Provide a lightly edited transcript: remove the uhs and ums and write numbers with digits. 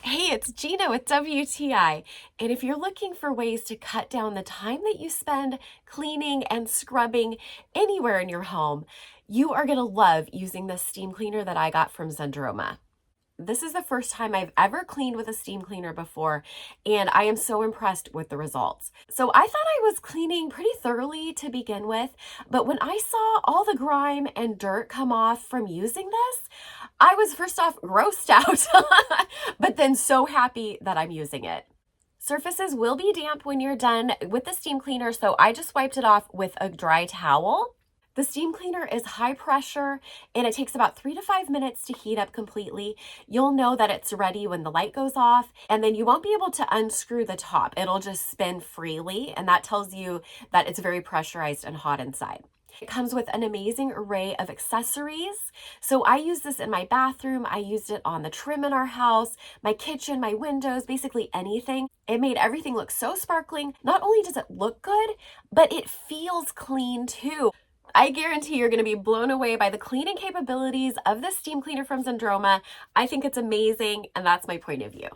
Hey, it's Gina with WTI. And if you're looking for ways to cut down the time that you spend cleaning and scrubbing anywhere in your home, you are going to love using the steam cleaner that I got from Zandroma. This is the first time I've ever cleaned with a steam cleaner before, and I am so impressed with the results. So I thought I was cleaning pretty thoroughly to begin with, but when I saw all the grime and dirt come off from using this, I was first off grossed out, but then so happy that I'm using it. Surfaces will be damp when you're done with the steam cleaner, so I just wiped it off with a dry towel. The steam cleaner is high pressure and it takes about 3 to 5 minutes to heat up completely. You'll know that it's ready when the light goes off, and then you won't be able to unscrew the top. It'll just spin freely, and that tells you that it's very pressurized and hot inside. It comes with an amazing array of accessories. So I use this in my bathroom. I used it on the trim in our house, my kitchen, my windows, basically anything. It made everything look so sparkling. Not only does it look good, but it feels clean too. I guarantee you're going to be blown away by the cleaning capabilities of the steam cleaner from Zandroma. I think it's amazing, and that's my point of view.